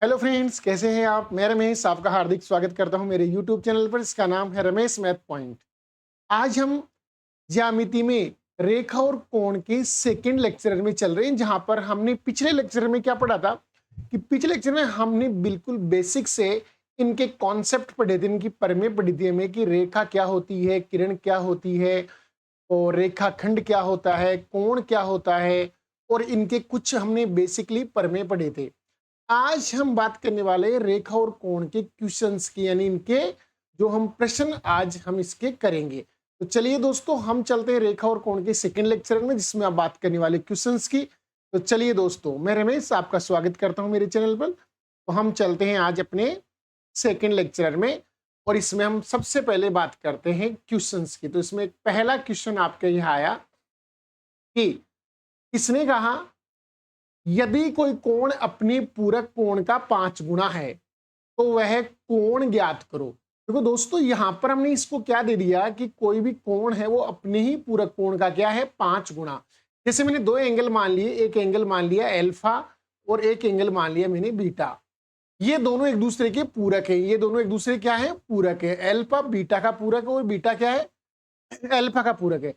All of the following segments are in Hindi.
हेलो फ्रेंड्स, कैसे हैं आप। मैं रमेश आपका हार्दिक स्वागत करता हूं मेरे यूट्यूब चैनल पर। इसका नाम है रमेश मैथ पॉइंट। आज हम ज्यामिति में रेखा और कोण के सेकंड लेक्चर में चल रहे हैं, जहां पर हमने पिछले लेक्चर में क्या पढ़ा था कि पिछले लेक्चर में हमने बिल्कुल बेसिक से इनके कॉन्सेप्ट पढ़े थे, इनकी परमें पढ़ी थी हमें कि रेखा क्या होती है, किरण क्या होती है, और रेखाखंड क्या होता है, कोण क्या होता है, और इनके कुछ हमने बेसिकली परमें पढ़े थे। आज हम बात करने वाले हैं रेखा और कोण के क्वेश्चंस की, यानी इनके जो हम प्रश्न आज हम इसके करेंगे। तो चलिए दोस्तों, हम चलते हैं रेखा और कोण के सेकंड लेक्चर में, जिसमें आप बात करने वाले क्वेश्चंस की। तो चलिए दोस्तों, मैं रमेश आपका स्वागत करता हूं मेरे चैनल पर। तो हम चलते हैं आज अपने सेकंड लेक्चर में, और इसमें हम सबसे पहले बात करते हैं क्वेश्चंस की। तो इसमें पहला क्वेश्चन आपके यहाँ आया कि इसने कहा यदि कोई कोण अपने पूरक कोण का 5 गुना है तो वह कोण ज्ञात करो। देखो दोस्तों, यहां पर हमने इसको क्या दे दिया कि कोई भी कोण है वो अपने ही पूरक कोण का क्या है, 5 गुना। जैसे मैंने दो एंगल मान लिए, एक एंगल मान लिया अल्फा और एक एंगल मान लिया मैंने बीटा। ये दोनों एक दूसरे के पूरक है, ये दोनों एक दूसरे क्या है, पूरक है। अल्फा बीटा का पूरक है और बीटा क्या है, अल्फा का पूरक है।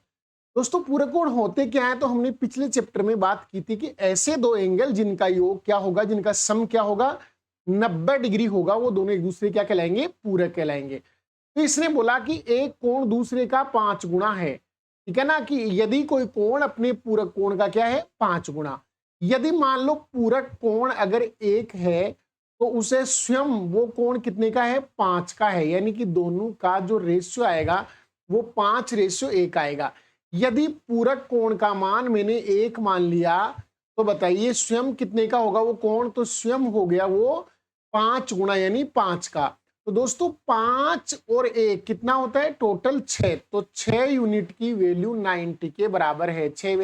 दोस्तों, पूरक कोण होते क्या है, तो हमने पिछले चैप्टर में बात की थी कि ऐसे दो एंगल जिनका योग क्या होगा, जिनका सम क्या होगा, 90 डिग्री होगा, वो दोनों एक दूसरे क्या कहलाएंगे, पूरक कहलाएंगे। तो इसने बोला कि एक कोण दूसरे का 5 गुना है, ठीक है ना, कि यदि कोई कोण अपने पूरक कोण का क्या है, 5 गुना। यदि मान लो पूरक कोण अगर एक है तो उसे स्वयं वो कोण कितने का है, 5 का है, यानी कि दोनों का जो रेशियो आएगा वो 5:1 आएगा। यदि पूरक कोण का मान मैंने 1 मान लिया तो बताइए स्वयं कितने का होगा वो कोण, तो स्वयं हो गया वो 5 गुना यानी 5 का। तो दोस्तों 5 और 1 कितना होता है, टोटल 6। तो 6 यूनिट की वैल्यू 90 के बराबर है। 6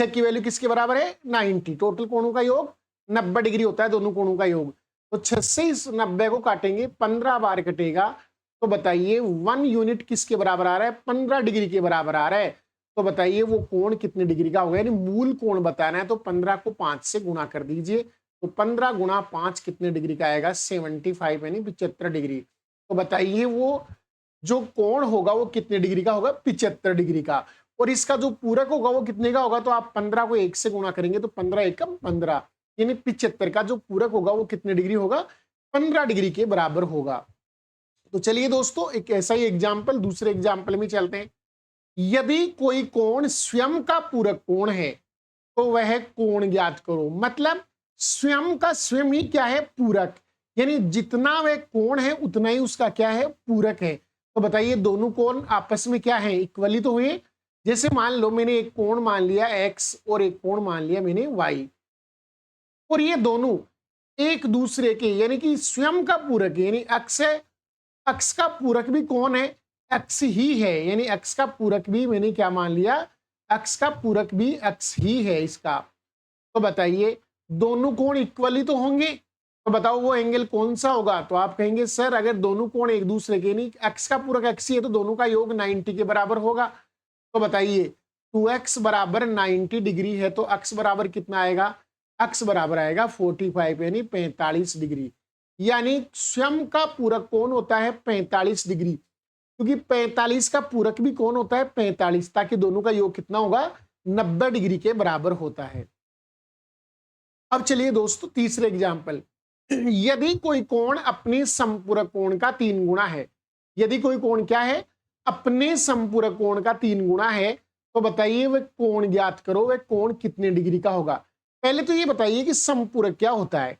की वैल्यू किसके बराबर है, 90। टोटल कोणों का योग 90 डिग्री होता है, दोनों कोणों का योग। तो 6 से इस 90 को काटेंगे, 15 बार कटेगा। तो बताइए 1 यूनिट किसके बराबर आ रहा है, 15 डिग्री के बराबर आ रहा है। तो बताइए वो कोण कितने डिग्री का होगा, यानी मूल कोण बताना है। तो 15 को 5 से गुणा कर दीजिए, तो 15 गुणा 5 कितने डिग्री का आएगा, 75 यानी 75 डिग्री। तो बताइए वो जो कोण होगा वो कितने डिग्री का होगा, 75 डिग्री का। और इसका जो पूरक होगा वो कितने का होगा, तो आप 15 को 1 से गुणा करेंगे तो 15 एकम 15, यानी 75 का जो पूरक होगा वो कितने डिग्री होगा, 15 डिग्री के बराबर होगा। तो चलिए दोस्तों, एक ऐसा ही एग्जाम्पल दूसरे एग्जाम्पल में चलते हैं। यदि कोई कोण स्वयं का पूरक कोण है तो वह कोण ज्ञात करो। मतलब स्वयं का स्वयं ही क्या है, पूरक, यानी जितना वह कोण है उतना ही उसका क्या है, पूरक है। तो बताइए दोनों कोण आपस में क्या है, इक्वली तो हुए। जैसे मान लो मैंने एक कोण मान लिया x और एक कोण मान लिया मैंने y, और ये दोनों एक दूसरे के यानी कि स्वयं का पूरक है, यानी अक्ष है, अक्ष का पूरक भी कौन है, अक्ष ही है। यानी अक्ष का पूरक भी मैंने क्या मान लिया, अक्ष का पूरक भी अक्ष ही है इसका। तो बताइए दोनों कोण इक्वली तो होंगे, तो बताओ वो एंगल कौन सा होगा। तो आप कहेंगे सर अगर दोनों कोण एक दूसरे के, नहीं अक्ष का पूरक अक्ष ही है, तो दोनों का योग 90 के बराबर होगा। तो बताइए 2x बराबर 90 डिग्री है, तो अक्ष बराबर कितना आएगा, अक्ष बराबर आएगा 45 यानी 45 डिग्री। यानी स्वयं का पूरक कोण होता है 45 डिग्री, क्योंकि 45 का पूरक भी कौन होता है, 45, ताकि दोनों का योग कितना होगा, 90 डिग्री के बराबर होता है। अब चलिए दोस्तों तीसरे एग्जाम्पल। यदि कोई कोण अपने समपूरक कोण का 3 गुना है, यदि कोई कोण क्या है, अपने समपूरक कोण का 3 गुना है, तो बताइए वह कोण ज्ञात करो, वह कोण कितने डिग्री का होगा। पहले तो ये बताइए कि समपूरक क्या होता है।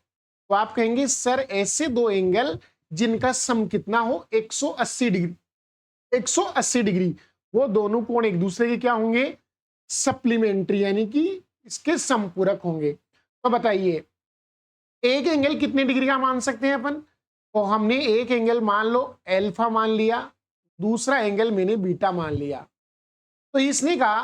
तो आप कहेंगे सर ऐसे दो एंगल जिनका सम कितना हो, 180 डिग्री, 180 डिग्री, वो दोनों कोण एक दूसरे के क्या होंगे, सप्लीमेंट्री, यानी कि इसके समपूरक होंगे। तो बताइए एक एंगल कितने डिग्री का मान सकते हैं अपन, तो हमने एक एंगल मान लो अल्फा मान लिया, दूसरा एंगल मैंने बीटा मान लिया। तो इसने कहा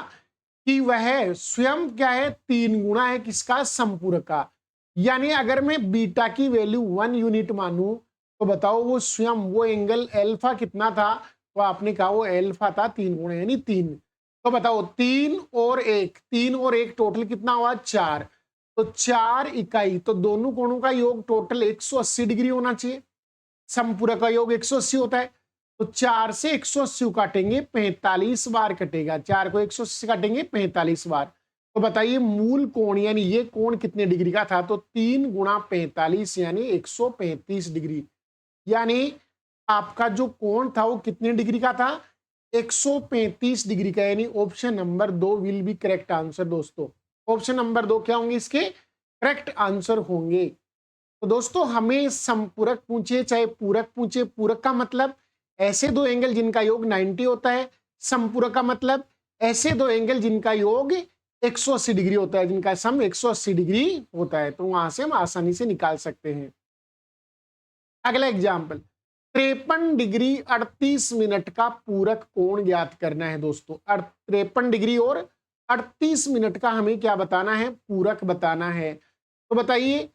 कि वह स्वयं क्या है, 3 गुना है किसका, समपूरक का। यानी अगर मैं बीटा की वैल्यू 1 यूनिट मानूं तो बताओ वो स्वयं वो एंगल अल्फा कितना था, तो आपने कहा वो अल्फा था 3 गुना यानी 3। तो बताओ 3 और 1 टोटल कितना हुआ, 4। तो 4 इकाई, तो दोनों कोणों का योग टोटल 180 डिग्री होना चाहिए। समपूरक का योग 180 होता है, तो 4 से 180 काटेंगे 45 बार कटेगा। 4 को 180 काटेंगे 45 बार। तो बताइए मूल कोण यानी ये कोण कितने डिग्री का था? तो 3 गुणा 45 यानी 135 डिग्री। यानी आपका जो कोण था वो कितने डिग्री का था? 135 डिग्री का। यानी option number 2 will be correct answer दोस्तों। ऑप्शन नंबर 2 क्या होंगे इसके करेक्ट आंसर होंगे। तो दोस्तों हमें समपूरक पूछे चाहे पूरक पूछे, पूरक का मतलब ऐसे दो एंगल जिनका योग 90 होता है, समपूरक का मतलब ऐसे दो एंगल जिनका योग 180 डिग्री होता है, जिनका सम 180 डिग्री होता है। तो वहां से हम आसानी से निकाल सकते हैं। अगला एग्जाम्पल, 53 डिग्री 38 मिनट का पूरक कोण ज्ञात करना है दोस्तों। 53 डिग्री और 38 मिनट का हमें क्या बताना है? पूरक बताना है। तो बताइए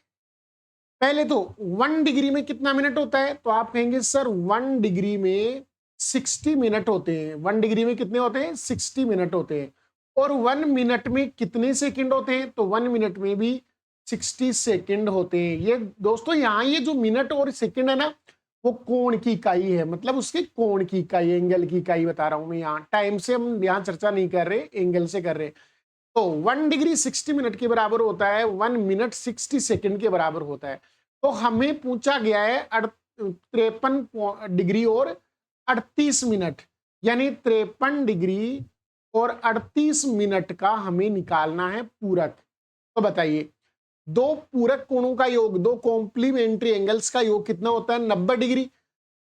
पहले तो 1 डिग्री में कितना मिनट होता है? तो आप कहेंगे सर 1 डिग्री में 60 मिनट होते हैं। 1 डिग्री में कितने होते हैं? 60 मिनट होते हैं। और 1 मिनट में कितने सेकंड होते हैं? तो 1 मिनट में भी 60 सेकंड होते हैं। ये दोस्तों यहाँ ये जो मिनट और सेकंड है ना, वो कोण की इकाई है, मतलब उसके कोण की इकाई, एंगल की इकाई बता रहा हूं मैं। यहाँ टाइम से हम यहाँ चर्चा नहीं कर रहे, एंगल से कर रहे। तो 1 डिग्री 60 मिनट के बराबर होता है, 1 मिनट 60 सेकंड के बराबर होता है। तो हमें पूछा गया है 53 डिग्री और 38 मिनट, यानी 53 डिग्री और 38 मिनट का हमें निकालना है पूरक। तो बताइए दो पूरक कोणों का योग, दो कॉम्प्लीमेंट्री एंगल्स का योग कितना होता है? 90 डिग्री।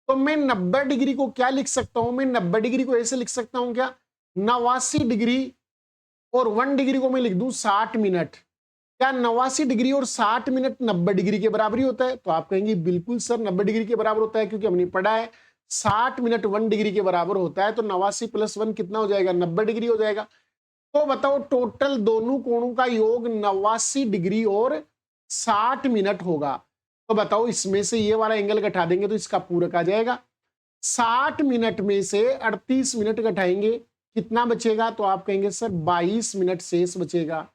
तो मैं 90 डिग्री को क्या लिख सकता हूं? मैं 90 डिग्री को ऐसे लिख सकता हूं क्या? 89 डिग्री और 1 डिग्री को मैं लिख दूं 60 मिनट। क्या 89 डिग्री और 60 मिनट 90 डिग्री के बराबर ही होता है? तो आप कहेंगे बिल्कुल सर 90 डिग्री के बराबर होता है, क्योंकि हमने पढ़ा है 60 मिनट 1 डिग्री के बराबर होता है। तो 89 प्लस 1 कितना हो जाएगा? 90 डिग्री हो जाएगा। तो बताओ टोटल दोनों कोणों का योग 89 डिग्री और 60 मिनट होगा। तो बताओ इसमें से ये वाला एंगल घटा देंगे तो इसका पूरक आ जाएगा। 60 मिनट में से 38 मिनट घटाएंगे, कितना बचेगा? तो आप कहेंगे सर 22 मिनट शेष बचेगा।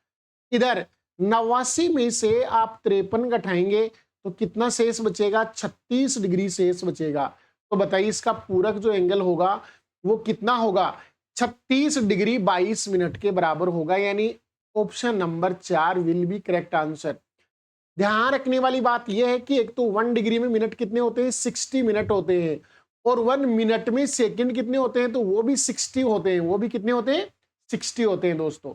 इधर 89 में से आप 53 घटाएंगे तो कितना शेष बचेगा? 36 डिग्री शेष बचेगा। तो बताइए इसका पूरक जो एंगल होगा वो कितना होगा? 36 डिग्री 22 मिनट के बराबर होगा। यानी option number 4 will be correct answer. ध्यान रखने वाली बात यह है कि एक तो 1 डिग्री में मिनट कितने होते हैं? 60 मिनट होते हैं। और 1 मिनट में सेकंड कितने होते हैं? तो वो भी 60 होते हैं। वो भी कितने होते हैं? 60 होते हैं दोस्तों।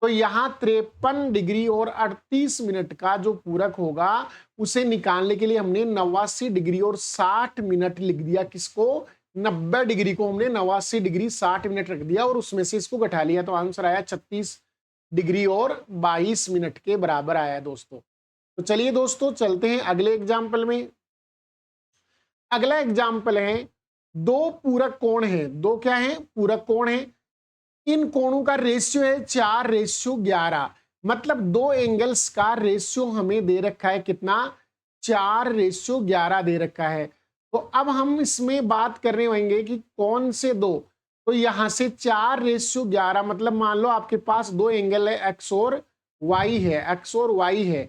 तो यहाँ 53 डिग्री और 38 मिनट का जो पूरक होगा उसे निकालने के लिए हमने 89 डिग्री और 60 मिनट लिख दिया। किसको? 90 डिग्री को हमने 89 डिग्री 60 मिनट रख दिया और उसमें से इसको घटा लिया। तो आंसर आया 36 डिग्री और 22 मिनट के बराबर आया दोस्तों। तो चलिए दोस्तों चलते हैं अगले एग्जाम्पल में। अगला एग्जाम्पल है दो पूरक कोण है। दो क्या है? पूरक कोण है। इन कोणों का रेशियो है 4:11। मतलब दो एंगल्स का रेशियो हमें दे रखा है कितना? 4:11 दे रखा है। तो अब हम इसमें बात करने होंगे कि कौन से दो। तो यहां से 4:11 मतलब मान लो आपके पास दो एंगल है, एक्स और वाई है, एक्स और वाई है।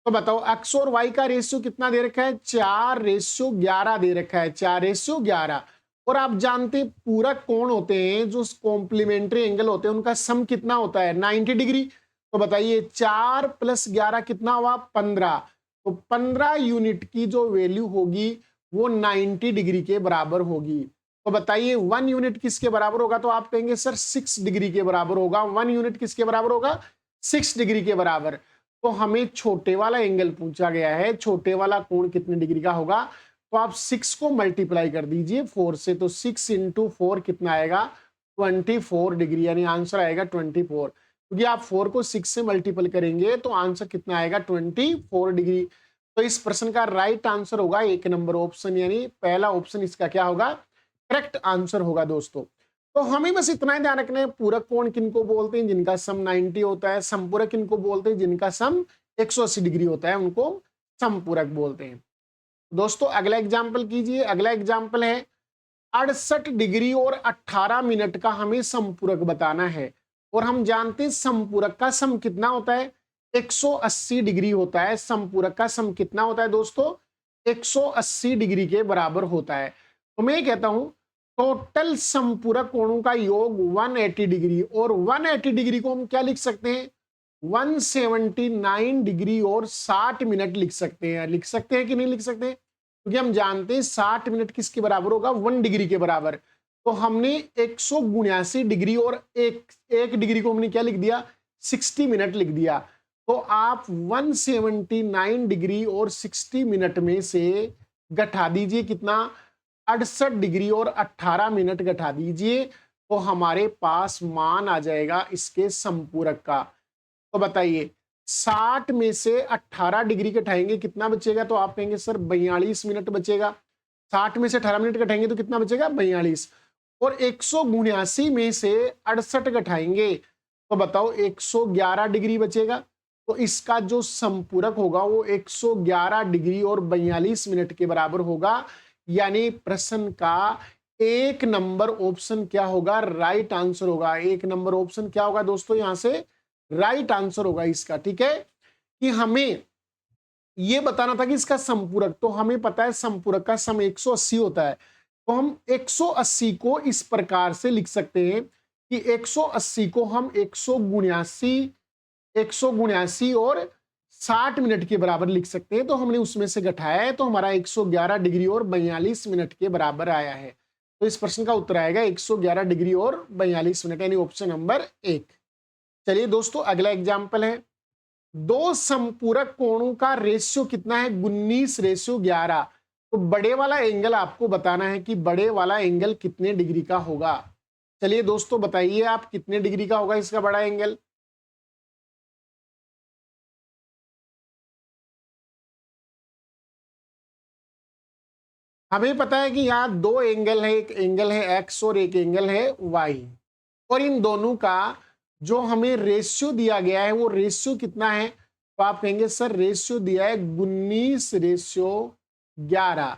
तो बताओ एक्स और वाई का रेशियो कितना दे रखा है? 4:11 दे रखा है, 4:11। और आप जानते हैं पूरक कोण होते हैं जो कॉम्प्लीमेंट्री एंगल होते हैं उनका सम कितना होता है? 90 डिग्री। तो बताइए 4 + 11 कितना हुआ? 15। तो 15 यूनिट की जो वैल्यू होगी वो 90 डिग्री के बराबर होगी। तो बताइए 1 यूनिट किसके बराबर होगा? तो आप कहेंगे सर 6 डिग्री के बराबर होगा। 1 यूनिट किसके बराबर होगा? 6 डिग्री के बराबर। तो हमें छोटे वाला एंगल पूछा गया है, छोटे वाला कोण कितने डिग्री का होगा? तो आप 6 को मल्टीप्लाई कर दीजिए 4 से। तो 6 × 4 कितना आएगा? 24 डिग्री। यानी आंसर आएगा 24, क्योंकि आप 4 को 6 से मल्टीपल करेंगे तो आंसर कितना आएगा? 24 डिग्री। तो इस प्रश्न का राइट आंसर होगा 1 नंबर ऑप्शन, यानी पहला ऑप्शन इसका क्या होगा? करेक्ट आंसर होगा दोस्तों। तो हमें बस इतना ही ध्यान रखना है पूरक कोण किनको बोलते हैं? जिनका सम 90 होता है। समपूरक किनको बोलते हैं? जिनका सम 180 डिग्री होता है, उनको समपूरक बोलते हैं। दोस्तों अगला एग्जाम्पल कीजिए। अगला एग्जाम्पल है 68 डिग्री और 18 मिनट का हमें समपूरक बताना है। और हम जानते हैं समपूरक का सम कितना होता है? 180 डिग्री होता है। समपूरक का सम कितना होता है दोस्तों? 180 डिग्री के बराबर होता है। तो मैं कहता हूं टोटल समपूरक कोणों का योग 180 डिग्री, और 180 डिग्री को हम क्या लिख सकते हैं? 179 डिग्री और 60 मिनट लिख सकते हैं। लिख सकते हैं कि नहीं लिख सकते? क्योंकि हम जानते हैं 60 मिनट किसके बराबर होगा? 1 डिग्री के बराबर। तो हमने 179 डिग्री और एक डिग्री को हमने क्या लिख दिया? 60 मिनट लिख दिया। तो आप 179 डिग्री और 60 मिनट में से घटा दीजिए कितना? 68 डिग्री और 18 मिनट घटा दीजिए, तो हमारे पास मान आ जाएगा इसके समपूरक का। तो बताइए 60 में से 18 डिग्री घटाएंगे कितना बचेगा? तो आप कहेंगे सर 42 मिनट बचेगा। 60 में से 18 मिनट घटाएंगे तो कितना बचेगा? 42। और 179 में से 68 घटाएंगे तो बताओ 111 डिग्री बचेगा। तो इसका जो संपूरक होगा वो 111 डिग्री और 42 मिनट के बराबर होगा। यानी प्रश्न का एक नंबर ऑप्शन क्या होगा? राइट आंसर होगा। एक नंबर ऑप्शन क्या होगा दोस्तों? यहां से राइट आंसर होगा इसका। ठीक है, कि हमें ये बताना था कि इसका संपूरक, तो हमें पता है संपूरक का सम 180 होता है। तो हम 180 को इस प्रकार से लिख सकते हैं कि 180 को हम 179 और 60 मिनट के बराबर लिख सकते हैं। तो हमने उसमें से घटाया है, तो हमारा 111 डिग्री और 42 मिनट के बराबर आया है। तो इस प्रश्न का उत्तर आएगा 111 डिग्री और 42 मिनट, यानी ऑप्शन नंबर 1। चलिए दोस्तों, अगला एग्जाम्पल है, दो संपूरक कोणों का रेशियो कितना है? 19:11। तो बड़े वाला एंगल आपको बताना है कि बड़े वाला एंगल कितने डिग्री का होगा। चलिए दोस्तों बताइए आप, कितने डिग्री का होगा इसका बड़ा एंगल? हमें पता है कि यहाँ दो एंगल है, एक एंगल है एक्स और एक एंगल है वाई, और इन दोनों का जो हमें रेशियो दिया गया है वो रेशियो कितना है? तो आप कहेंगे सर रेशियो दिया है 19:11।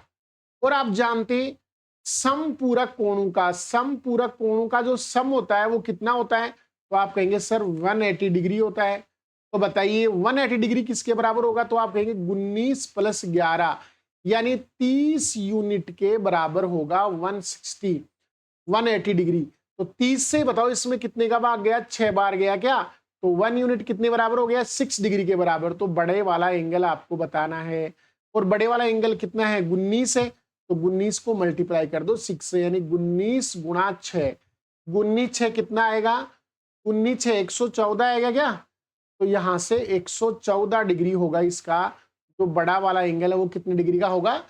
और आप जानते हैं समपूरक कोणों का जो सम होता है वो कितना होता है? तो आप कहेंगे सर 180 डिग्री होता है। तो बताइए 180 डिग्री किसके बराबर होगा? तो आप कहेंगे 19 + 11, यानी 30 यूनिट के बराबर होगा 180 डिग्री। तो 30 से बताओ इसमें कितने का भाग गया? 6 बार गया क्या? तो 1 यूनिट कितने बराबर हो गया? 6 डिग्री के बराबर। तो बड़े वाला एंगल आपको बताना है, और बड़े वाला एंगल कितना है? 19 है। तो 19 को मल्टीप्लाई कर दो 6 से, यानी 19 गुणा 6। 19 6 कितना आएगा? 19 6 114 आएगा क्या? तो यहां से 114 डिग्री होगा इसका। जो बड़ा वाला एंगल है वो कितने डिग्री का होगा?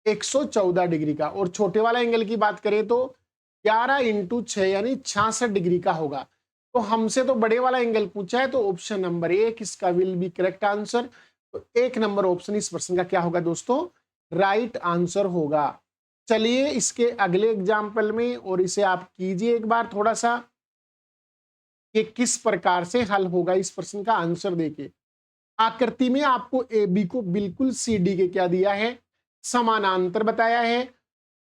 114 डिग्री का। और छोटे वाला एंगल की बात करें तो 11 × 6 यानी 66 डिग्री का होगा। तो हमसे तो बड़े वाला एंगल पूछा है, तो ऑप्शन नंबर 1 इसका विल बी करेक्ट आंसर। तो एक नंबर ऑप्शन इस प्रश्न का क्या होगा दोस्तों? राइट आंसर होगा। चलिए इसके अगले एग्जाम्पल में, और इसे आप कीजिए एक बार थोड़ा सा कि किस प्रकार से हल होगा इस प्रश्न का आंसर देके। आकृति में आपको ए बी को बिल्कुल सी डी के क्या दिया है? समानांतर बताया है।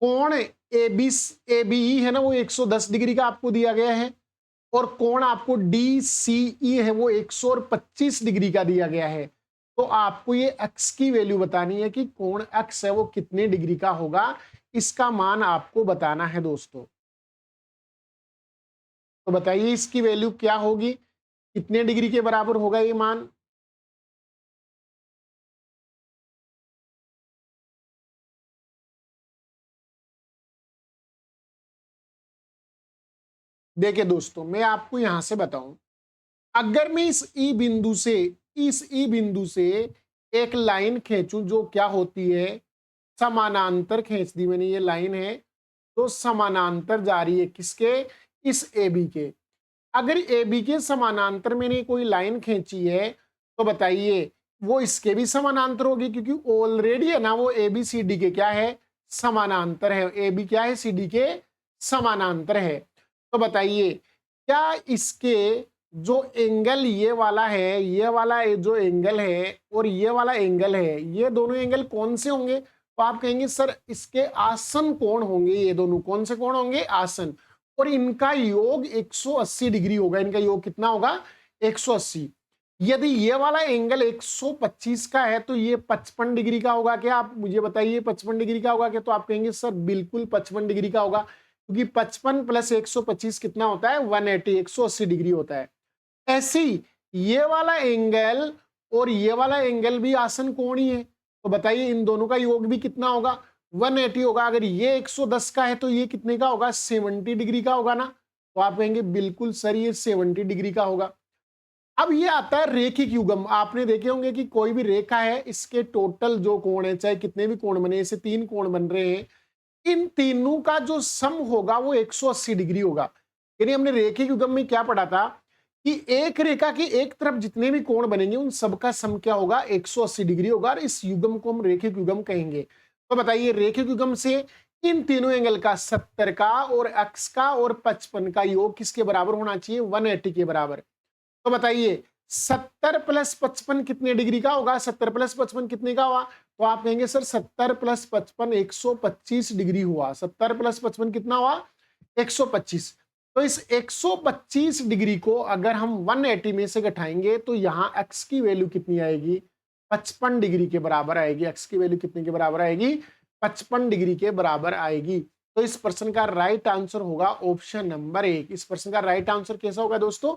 कोण ए बी ई है ना, वो 110 डिग्री का आपको दिया गया है, और कोण आपको डी सी ई है वो 125 डिग्री का दिया गया है। तो आपको ये एक्स की वैल्यू बतानी है कि कोण एक्स है वो कितने डिग्री का होगा, इसका मान आपको बताना है दोस्तों। तो बताइए इसकी वैल्यू क्या होगी, कितने डिग्री के बराबर होगा ये मान? देखिए दोस्तों, मैं आपको यहां से बताऊं, अगर मैं इस ई बिंदु से एक लाइन खींचूं जो क्या होती है? समानांतर खींच दी मैंने, ये लाइन है तो समानांतर जा रही है किसके? इस ए बी के। अगर ए बी के समानांतर मैंने कोई लाइन खींची है तो बताइए वो इसके भी समानांतर होगी, क्योंकि ऑलरेडी है ना वो ए बी सी डी के क्या है? समानांतर है। ए बी क्या है? सी डी के समानांतर है। तो बताइए क्या इसके जो एंगल ये वाला है, ये वाला जो एंगल है और ये वाला एंगल है, ये दोनों एंगल कौन से होंगे? तो आप कहेंगे सर इसके आसन कोण होंगे। ये दोनों कौन से कोण होंगे? आसन। और इनका योग 180 डिग्री होगा। इनका योग कितना होगा? 180। यदि ये वाला एंगल 125 का है तो ये 55 डिग्री का होगा क्या? आप मुझे बताइए 55 डिग्री का होगा क्या? तो आप कहेंगे सर बिल्कुल 55 डिग्री का होगा, क्योंकि 55 प्लस 125 कितना होता है? 180, 180 डिग्री होता है। ऐसे ही ये वाला एंगल और ये वाला एंगल भी आसन कोण ही है, तो बताइए इन दोनों का योग भी कितना होगा? 180 होगा। अगर ये 110 का है तो ये कितने का होगा? 70 डिग्री का होगा ना। तो आप कहेंगे बिल्कुल सर ये 70 डिग्री का होगा। अब ये आता है रेखिक युग्म। आपने देखे होंगे कि कोई भी रेखा है, इसके टोटल जो कोण है, चाहे कितने भी कोण बने, ऐसे 3 कोण बन रहे हैं, इन तीनों का जो सम होगा वो 180 डिग्री होगा। यानी हमने रेखिक युग्म में क्या पढ़ा था कि एक रेखा की एक तरफ जितने भी कोण बनेंगे उन सबका सम क्या होगा? 180 डिग्री होगा, और इस युग्म को हम रेखिक युग्म कहेंगे। तो बताइए रेखिक युग्म से इन तीनों एंगल का 70 का और अक्ष का और 55 का योग किसके बराबर होना चाहिए? 180 के बराबर। तो बताइए 70 प्लस 55 कितने डिग्री का होगा? 70 प्लस 55 कितने का हुआ? तो आप कहेंगे सर 70 प्लस 55 125 डिग्री हुआ। 70 प्लस 55 कितना हुआ? 125। तो इस 125 डिग्री को अगर हम 180 में से घटाएंगे तो यहां x की वैल्यू कितनी आएगी? 55 डिग्री के बराबर आएगी। x की वैल्यू कितने के बराबर आएगी? 55 डिग्री के बराबर आएगी। तो इस प्रश्न का राइट आंसर होगा ऑप्शन नंबर 1। इस प्रश्न का राइट आंसर कैसा होगा दोस्तों?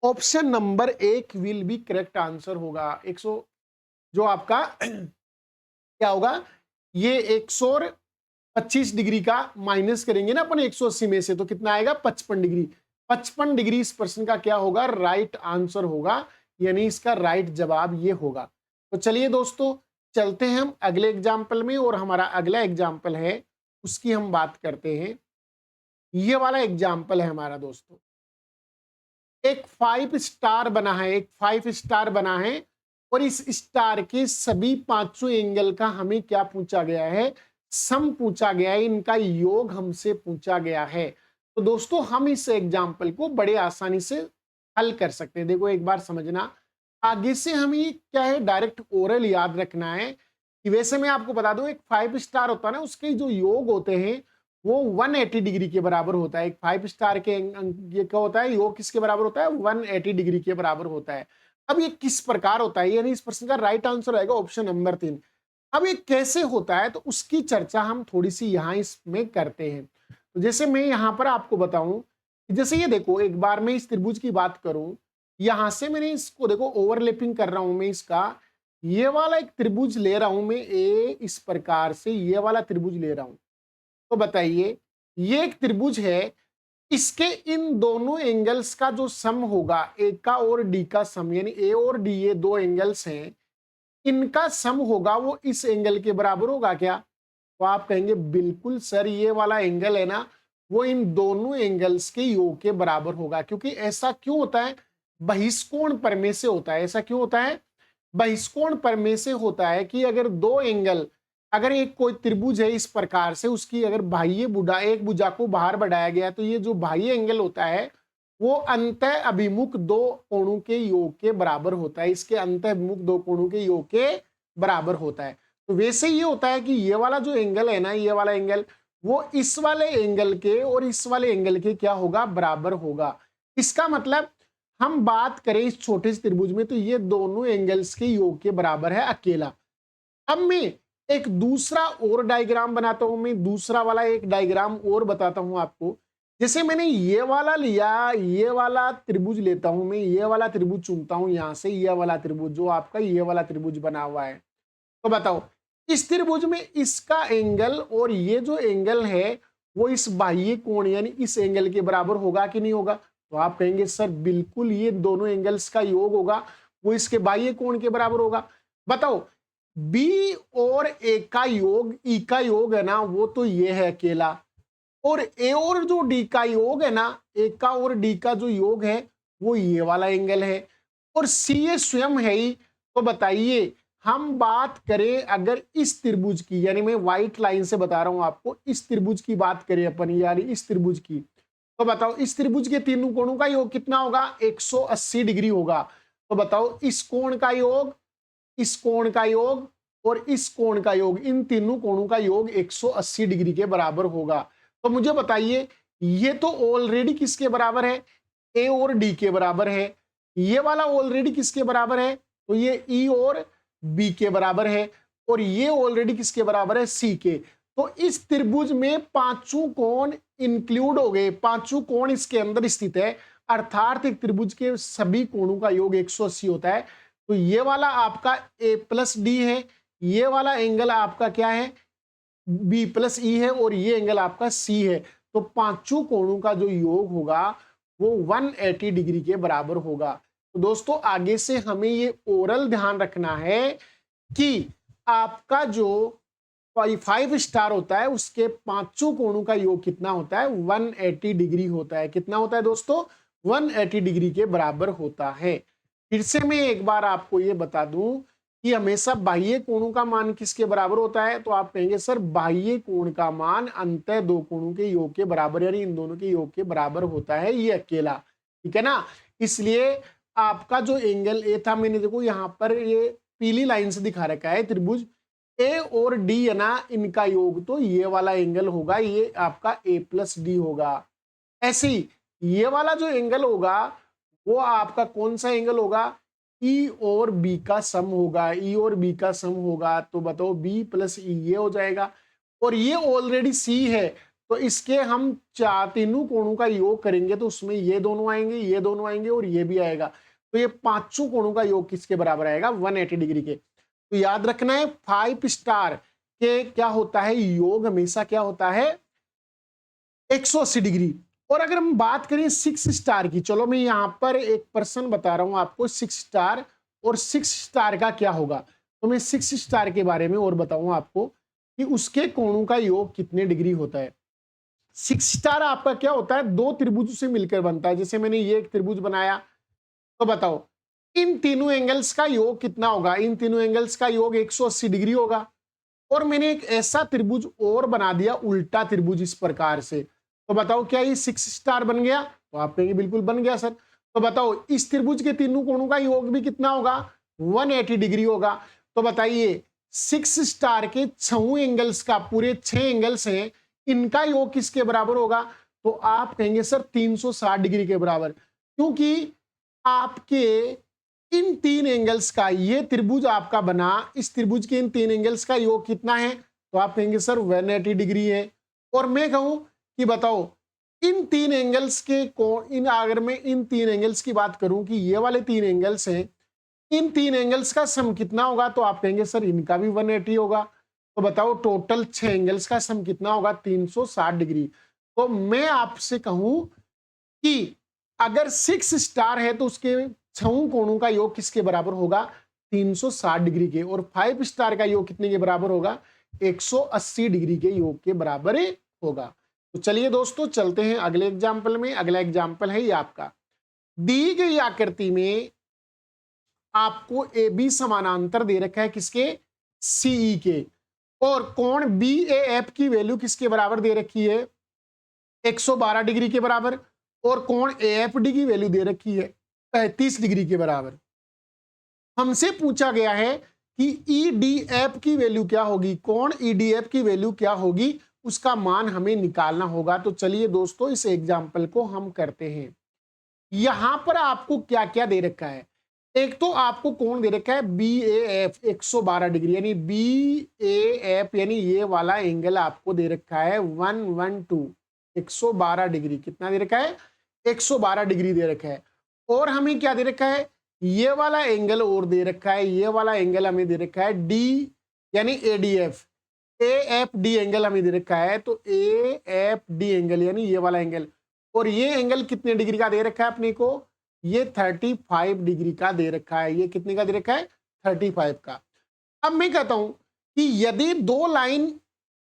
Option number 1 will be correct answer होगा। 100 जो आपका क्या होगा? ये 125 डिग्री का माइनस करेंगे ना अपन 180 में से, तो कितना आएगा? 55 डिग्री। 55 डिग्री इस प्रश्न का क्या होगा? राइट आंसर होगा, यानी इसका राइट जवाब ये होगा। तो चलिए दोस्तों चलते हैं हम अगले एग्जाम्पल में, और हमारा अगला एग्जाम्पल है उसकी हम बात करते हैं। ये वाला एग्जाम्पल है हमारा दोस्तों, एक 5 स्टार बना है, एक 5 स्टार बना है, और इस स्टार के सभी पांचों एंगल का हमें क्या पूछा गया है? सम पूछा गया है, इनका योग हमसे पूछा गया है। तो दोस्तों हम इस एग्जाम्पल को बड़े आसानी से हल कर सकते हैं। देखो एक बार समझना, आगे से हमें क्या है, डायरेक्ट ओरल याद रखना है कि वैसे मैं आपको बता दूं, एक 5 स्टार होता है ना, उसके जो योग होते हैं वो 180 डिग्री के बराबर होता है। एक 5 स्टार के ये क्या होता है? योग किसके बराबर होता है? 180 डिग्री के बराबर होता है। अब ये किस प्रकार होता है, यानी इस प्रश्न का राइट आंसर आएगा ऑप्शन नंबर 3। अब ये कैसे होता है, तो उसकी चर्चा हम थोड़ी सी यहाँ इसमें करते हैं। तो जैसे मैं यहाँ पर आपको बताऊं कि जैसे ये देखो, एक बार मैं इस त्रिभुज की बात करूं, यहां से मैंने इसको देखो ओवरलैपिंग कर रहा हूं मैं इसका, ये वाला एक त्रिभुज ले रहा हूं मैं ए, इस प्रकार से ये वाला त्रिभुज ले रहा हूं। तो बताइए ये एक त्रिभुज है, इसके इन दोनों एंगल्स का जो सम होगा, ए का और डी का सम, यानी ए और डी ये दो एंगल्स हैं, इनका सम होगा वो इस एंगल के बराबर होगा क्या? तो आप कहेंगे बिल्कुल सर ये वाला एंगल है ना, वो इन दोनों एंगल्स के योग के बराबर होगा। क्योंकि ऐसा क्यों होता है? बहिष्कोण प्रमेय से होता है। ऐसा क्यों होता है? बहिष्कोण प्रमेय से होता है कि अगर दो एंगल, अगर एक कोई त्रिभुज है इस प्रकार से, उसकी अगर बाह्य भुजा, एक भुजा को बाहर बढ़ाया गया, तो ये जो बाह्य एंगल होता है वो अंतः अभिमुख दो कोणों के योग के बराबर होता है। इसके अंतः अभिमुख दो कोणों के योग के बराबर होता है। तो वैसे ये होता है कि ये वाला जो एंगल है ना, ये वाला एंगल वो इस वाले एंगल के और इस वाले एंगल के क्या होगा? बराबर होगा। इसका मतलब हम बात करें इस छोटे से त्रिभुज में, तो ये दोनों एंगल्स के योग के बराबर है अकेला। अब मैं एक दूसरा और डायग्राम बनाता हूं, मैं दूसरा वाला एक डायग्राम और बताता हूं आपको। जैसे मैंने ये वाला लिया, ये वाला त्रिभुज लेता हूं मैं, ये वाला त्रिभुज चुनता हूं यहां से, ये वाला त्रिभुज जो आपका ये वाला त्रिभुज बना हुआ है। तो बताओ इस त्रिभुज में इसका एंगल और ये जो एंगल है वो इस बाह्य कोण यानी इस एंगल के बराबर होगा कि नहीं होगा? तो आप कहेंगे सर बिल्कुल ये दोनों एंगल्स का योग होगा वो इसके बाह्य कोण के बराबर होगा। बताओ बी और ए का योग, ई का योग है ना, वो तो ये है अकेला, और ए और जो डी का योग है ना, ए का और डी का जो योग है वो ये वाला एंगल है, और सी ये स्वयं है ही। तो बताइए हम बात करें अगर इस त्रिभुज की, यानी मैं व्हाइट लाइन से बता रहा हूं आपको, इस त्रिभुज की बात करें अपन, यानी इस त्रिभुज की, तो बताओ इस त्रिभुज के तीनों कोणों का योग कितना होगा? 180 डिग्री होगा। तो बताओ इस कोण का योग, इस कोण का योग और इस कोण का योग, इन तीनों कोणों का योग 180 डिग्री के बराबर होगा। तो मुझे बताइए ये तो ऑलरेडी किसके बराबर है? ए और डी के बराबर है। ये वाला ऑलरेडी किसके बराबर है, तो ये ई और बी के बराबर है, और ये ऑलरेडी किसके बराबर है, सी के। तो इस त्रिभुज में पांचों कोण इंक्लूड हो गए, पांचों कोण इसके अंदर स्थित है, अर्थात एक त्रिभुज के सभी कोणों का योग 180 होता है। तो ये वाला आपका ए प्लस डी है, ये वाला एंगल आपका क्या है, बी प्लस ई है, और ये एंगल आपका सी है। तो पांचों कोणों का जो योग होगा वो 180 डिग्री के बराबर होगा। तो दोस्तों आगे से हमें ये ओरल ध्यान रखना है कि आपका जो 5 स्टार होता है उसके पांचों कोणों का योग कितना होता है, 180 डिग्री होता है। कितना होता है दोस्तों, 180 डिग्री के बराबर होता है। फिर से मैं एक बार आपको ये बता दूं कि हमेशा बाह्य कोणों का मान किसके बराबर होता है, तो आप कहेंगे सर बाह्य कोण का मान अंतः दो कोणों के योग के बराबर, यानी इन दोनों के योग के बराबर होता है ये अकेला, ठीक है ना। इसलिए आपका जो एंगल ए था, मैंने देखो यहाँ पर ये पीली लाइन से दिखा रखा है, त्रिभुज ए और डी है ना, इनका योग तो ये वाला एंगल होगा, ये आपका ए प्लस डी होगा। ऐसे ही ये वाला जो एंगल होगा वो आपका कौन सा एंगल होगा, ई और बी का सम होगा, ई और बी का सम होगा। तो बताओ बी प्लस ई ये हो जाएगा, और ये ऑलरेडी सी है, तो इसके हम तीनों कोणों का योग करेंगे तो उसमें ये दोनों आएंगे, ये दोनों आएंगे, और ये भी आएगा। तो ये पांचों कोणों का योग किसके बराबर आएगा, 180 डिग्री के। तो याद रखना है 5 स्टार के क्या होता है, योग हमेशा क्या होता है, 180 डिग्री। और अगर हम बात करें 6 स्टार की, चलो मैं यहां पर एक पर्सन बता रहा हूं आपको 6 स्टार, और 6 स्टार का क्या होगा। तो मैं 6 स्टार के बारे में और बताऊं आपको कि उसके कोणों का योग कितने डिग्री होता है। 6 स्टार आपका क्या होता है, दो त्रिभुज से मिलकर बनता है। जैसे मैंने ये एक त्रिभुज बनाया, तो बताओ इन तीनों एंगल्स का योग कितना होगा, इन तीनों एंगल्स का योग 180 डिग्री होगा। और मैंने एक ऐसा त्रिभुज और बना दिया, उल्टा त्रिभुज इस प्रकार से, तो बताओ क्या ये 6 स्टार बन गया, तो आप कहेंगे बिल्कुल बन गया सर। तो बताओ इस त्रिभुज के तीनों कोणों का योग भी कितना होगा, 180 डिग्री होगा। तो बताइए 6 स्टार के 6 एंगल्स का, पूरे 6 एंगल्स हैं, इनका योग किसके बराबर होगा, तो आप कहेंगे सर 360 डिग्री के बराबर। क्योंकि आपके इन 3 एंगल्स का, ये त्रिभुज आपका बना, इस त्रिभुज के इन 3 एंगल्स का योग कितना है, तो आप कहेंगे सर 180 डिग्री है। और मैं कहूं कि बताओ इन 3 एंगल्स के कोण, अगर मैं इन 3 एंगल्स की बात करूं कि ये वाले 3 एंगल्स हैं, इन 3 एंगल्स का सम कितना होगा, तो आप कहेंगे सर इनका भी 180 होगा। तो बताओ टोटल 6 एंगल्स का सम कितना होगा, 360 डिग्री। तो मैं आपसे कहूं कि अगर 6 स्टार है तो उसके 6 कोणों का योग किसके बराबर होगा, 360 डिग्री के। और 5 स्टार का योग कितने के बराबर होगा, 180 डिग्री के योग के बराबर होगा। तो चलिए दोस्तों चलते हैं अगले एग्जाम्पल में। अगला एग्जाम्पल है ये आपका, दी गई आकृति में आपको ए बी समानांतर दे रखा है किसके, सीई के, और कोण बी ए एफ की वैल्यू किसके बराबर दे रखी है, 112 डिग्री के बराबर, और कोण ए एफ डी की वैल्यू दे रखी है 35 डिग्री के बराबर। हमसे पूछा गया है कि ई डी एफ की वैल्यू क्या होगी, कोण ई डी एफ की वैल्यू क्या होगी, उसका मान हमें निकालना होगा। तो चलिए दोस्तों इस एग्जाम्पल को हम करते हैं। यहां पर आपको क्या क्या दे रखा है, एक तो आपको कोण दे रखा है बी ए एफ 112 डिग्री, यानी बी ए एफ यानी ये वाला एंगल आपको दे रखा है 112 डिग्री। कितना दे रखा है, 112 डिग्री दे रखा है। और हमें क्या दे रखा है, ये वाला एंगल और दे रखा है, ये वाला एंगल हमें दे रखा है डी यानी ADF, A F D angle हमें दे रखा है। तो ए एफ डी एंगल यानी ये वाला एंगल, और ये एंगल कितने डिग्री का दे रखा है अपने को, ये 35 डिग्री का दे रखा है। ये कितने का दे रखा है, 35 का। अब मैं कहता हूं कि यदि दो लाइन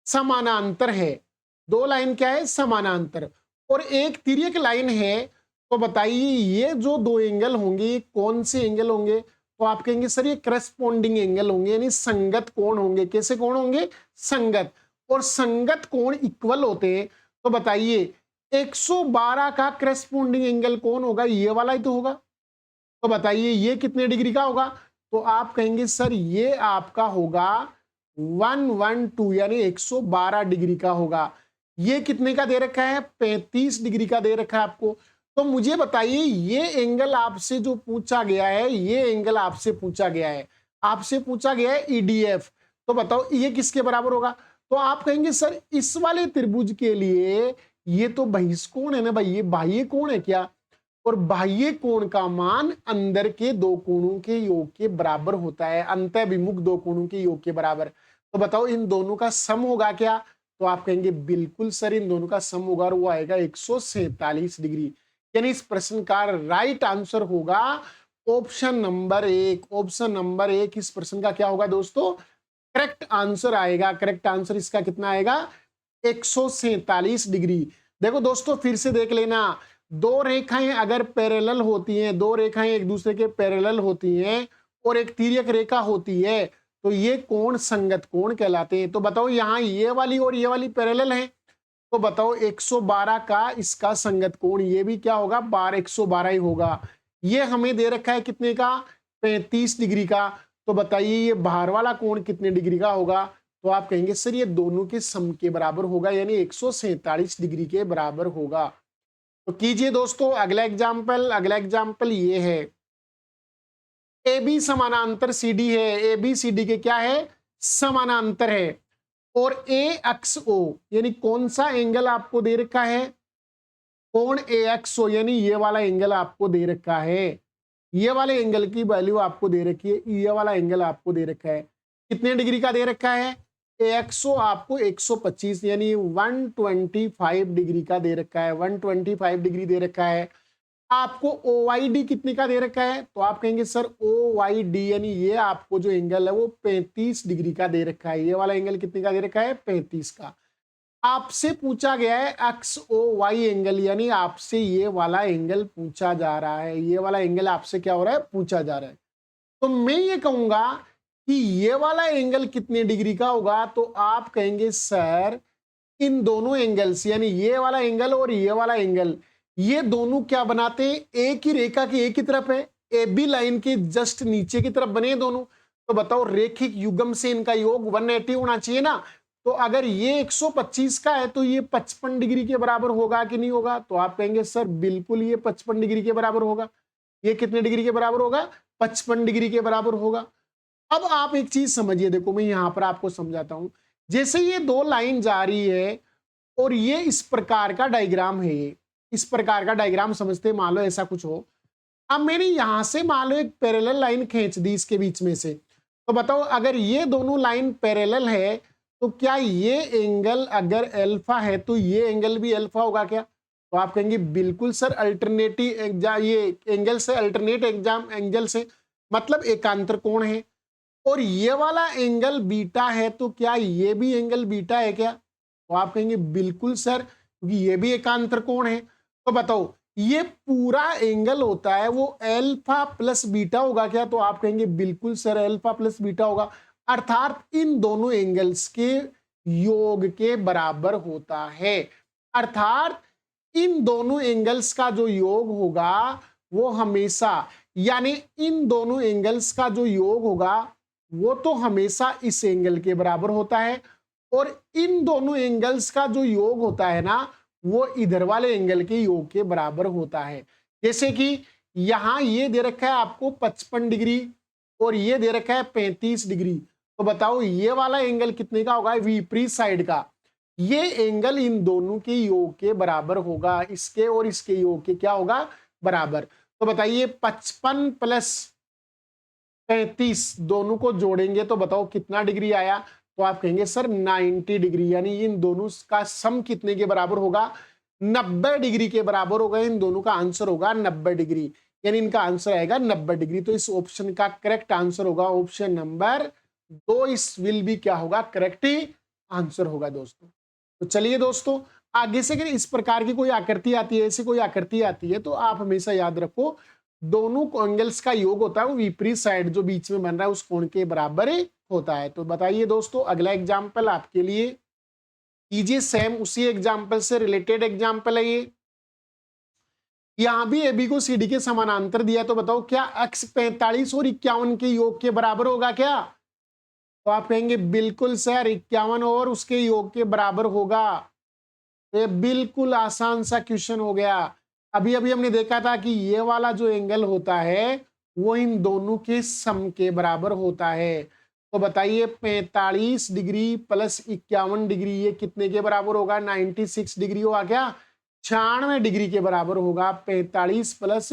समानांतर है, दो लाइन क्या है, समानांतर, और एक तिर्यक लाइन है, तो बताइए ये जो दो एंगल होंगे ये कौन से एंगल होंगे, तो आप कहेंगे सर ये करस्पॉन्डिंग एंगल होंगे, यानी संगत कोण होंगे। कैसे कोण होंगे, संगत। और संगत कोण इक्वल होते हैं। तो बताइए 112 का करस्पॉन्डिंग एंगल कौन होगा, ये वाला ही तो होगा। तो बताइए ये कितने डिग्री का होगा, तो आप कहेंगे सर ये आपका होगा 112 यानी 112 डिग्री का होगा। ये कितने का दे रखा है, 35 डिग्री का दे रखा है आपको। तो मुझे बताइए ये एंगल आपसे जो पूछा गया है, ये एंगल आपसे पूछा गया है, आपसे पूछा गया है ईडीएफ, तो बताओ ये किसके बराबर होगा? तो आप कहेंगे सर इस वाले त्रिभुज के लिए ये तो बहिष्कोण है ना भाई, ये बाह्य कोण है क्या? और बाह्य कोण का मान अंदर के दो कोणों के योग के बराबर होता है, अंतःविमुख दो कोणों के योग के बराबर। तो बताओ इन दोनों का सम होगा क्या? तो आप कहेंगे बिल्कुल सर इन दोनों का सम होगा और वो आएगा 147 डिग्री। यानी इस प्रश्न का राइट आंसर होगा ऑप्शन नंबर एक। ऑप्शन नंबर एक इस प्रश्न का क्या होगा दोस्तों? करेक्ट आंसर आएगा। करेक्ट आंसर इसका कितना आएगा? 147 डिग्री। देखो दोस्तों फिर से देख लेना, दो रेखाएं अगर पैरेलल होती हैं, दो रेखाएं एक दूसरे के पैरेलल होती हैं और एक तिर्यक रेखा होती है, तो ये कोण संगत कोण कहलाते हैं। तो बताओ यहाँ ये वाली और ये वाली पैरेलल है, तो बताओ 112 का इसका संगत कोण ये भी क्या होगा? 112 ही होगा। ये हमें दे रखा है कितने का? 35 डिग्री का। तो बताइए ये बाहर वाला कोण कितने डिग्री का होगा? तो आप कहेंगे सर ये दोनों के सम के बराबर होगा, यानी 147 डिग्री के बराबर होगा। तो कीजिए दोस्तों अगला एग्जाम्पल। अगला एग्जाम्पल ये है, ए बी समानांतर सी डी है। ए बी सी डी के क्या है? समानांतर है। और ए एक्स ओ यानी कौन सा एंगल आपको दे रखा है? कोण ए एक्स ओ, यानी ये वाला एंगल आपको दे रखा है। ये वाले एंगल की वैल्यू आपको दे रखी है, ये वाला एंगल आपको दे रखा है। कितने डिग्री का दे रखा है? ए एक्स ओ आपको 125 यानी 125 डिग्री का दे रखा है। 125 डिग्री दे रखा है। आपको ओ वाई डी कितने का दे रखा है? तो आप कहेंगे सर ओ वाई डी यानी ये आपको जो एंगल है वो 35 डिग्री का दे रखा है। ये वाला एंगल कितने का दे रखा है? 35 का। आपसे पूछा गया है एक्स ओ वाई एंगल, यानी आपसे ये वाला एंगल पूछा जा रहा है। ये वाला एंगल आपसे क्या हो रहा है? पूछा जा रहा है। तो मैं ये कहूंगा कि ये वाला एंगल कितने डिग्री का होगा? तो आप कहेंगे सर इन दोनों एंगल्स यानी ये वाला एंगल और ये वाला एंगल, ये दोनों क्या बनाते हैं? एक ही रेखा की एक ही तरफ है, ए बी लाइन के जस्ट नीचे की तरफ बने दोनों। तो बताओ रेखिक युग्म से इनका योग 180 होना चाहिए ना। तो अगर ये 125 का है तो ये 55 डिग्री के बराबर होगा कि नहीं होगा? तो आप कहेंगे सर बिल्कुल ये 55 डिग्री के बराबर होगा। ये कितने डिग्री के बराबर होगा? 55 डिग्री के बराबर होगा। अब आप एक चीज समझिए, देखो मैं यहां पर आपको समझाता हूं। जैसे ये दो लाइन जा रही है और ये इस प्रकार का डायग्राम है, ये इस प्रकार का डायग्राम समझते, मान लो ऐसा कुछ हो। अब मैंने यहां से मान लो एक पैरेलल लाइन खींच दी इसके बीच में से, तो बताओ अगर ये दोनों लाइन पैरेलल है तो क्या ये एंगल अगर अल्फा है तो ये एंगल भी अल्फा होगा क्या? तो आप कहेंगे बिल्कुल सर अल्टरनेटिव ये एंगल से अल्टरनेट एंगल से मतलब एकांतर कोण है। और ये वाला एंगल बीटा है तो क्या ये भी एंगल बीटा है क्या? तो आप कहेंगे बिल्कुल सर क्योंकि ये भी एकांतर कोण है। तो बताओ ये पूरा एंगल होता है वो अल्फा प्लस बीटा होगा क्या? तो आप कहेंगे बिल्कुल सर अल्फा प्लस बीटा होगा, अर्थात इन दोनों एंगल्स के योग के बराबर होता है। अर्थात इन दोनों एंगल्स का जो योग होगा वो हमेशा, यानी इन दोनों एंगल्स का जो योग होगा वो तो हमेशा इस एंगल के बराबर होता है, और इन दोनों एंगल्स का जो योग होता है ना वो इधर वाले एंगल के योग के बराबर होता है। जैसे कि यहां ये दे रखा है आपको 55 डिग्री और ये दे रखा है 35 डिग्री। तो बताओ ये वाला एंगल कितने का होगा? विपरीत साइड का। ये एंगल इन दोनों के योग के बराबर होगा, इसके और इसके योग के क्या होगा? बराबर। तो बताइए 55 प्लस 35 दोनों को जोड़ेंगे तो बताओ कितना डिग्री आया? तो आप कहेंगे सर 90 डिग्री, यानी इन दोनों का सम कितने के बराबर होगा? 90 डिग्री के बराबर होगा। इन दोनों का आंसर होगा 90 डिग्री, यानी इनका आंसर आएगा 90 डिग्री। तो इस ऑप्शन का करेक्ट आंसर होगा ऑप्शन नंबर 2। इस विल भी क्या होगा? करेक्ट ही आंसर होगा दोस्तों। तो चलिए दोस्तों आगे से अगर इस प्रकार की कोई आकृति आती है, ऐसी कोई आकृति आती है, तो आप हमेशा याद रखो दोनों एंगल्स का योग होता है वो विपरीत साइड जो बीच में बन रहा है उस कोण के बराबर ही होता है। तो बताइए दोस्तों अगला एग्जाम्पल आपके लिए कीजिए, सेम उसी एग्जाम्पल से रिलेटेड एग्जाम्पल है ये। यहां भी एबी को सीडी के समानांतर दिया, तो बताओ क्या x 45 और 51 के योग के बराबर होगा क्या? तो आप कहेंगे बिल्कुल सर 51 और उसके योग के बराबर होगा। तो ये बिल्कुल आसान सा क्वेश्चन हो गया। अभी अभी हमने देखा था कि ये वाला जो एंगल होता है वो इन दोनों के सम के बराबर होता है। तो बताइए 45 डिग्री प्लस 51 डिग्री ये कितने के बराबर होगा? 96 डिग्री होगा क्या? 96 डिग्री के बराबर होगा। 45 प्लस